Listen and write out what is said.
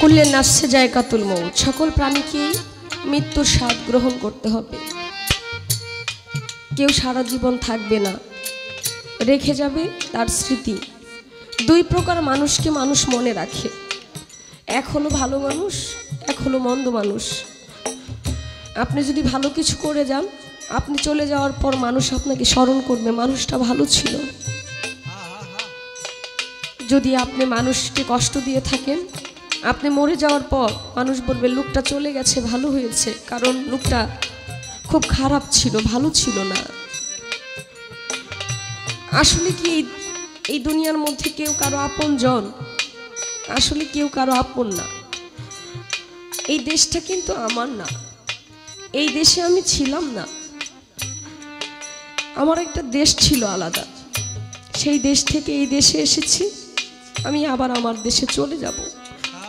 কুল্লে নাফসে জায়কাতুল মউত, সকল প্রাণীকে মৃত্যুর স্বাদ গ্রহণ করতে হবে। কেউ সারা জীবন থাকবে না, রেখে যাবে তার স্মৃতি। দুই প্রকার মানুষকে মানুষ মনে রাখে, এক হলো ভালো মানুষ, এক হলো মন্দ মানুষ। আপনি যদি ভালো কিছু করে যান, আপনি চলে যাওয়ার পর মানুষ আপনাকে স্মরণ করবে মানুষটা ভালো ছিল। যদি আপনি মানুষকে কষ্ট দিয়ে থাকেন, আপনি মরে যাওয়ার পর মানুষ বলবে লোকটা চলে গেছে, ভালো হয়েছে, কারণ লোকটা খুব খারাপ ছিল, ভালো ছিল না। আসলে কি এই দুনিয়ার মধ্যে কেউ কারো আপন জন? আসলে কেউ কারো আপন না। এই দেশটা কিন্তু আমার না, এই দেশে আমি ছিলাম না। আমার একটা দেশ ছিল আলাদা, সেই দেশ থেকে এই দেশে এসেছি, আমি আবার আমার দেশে চলে যাব।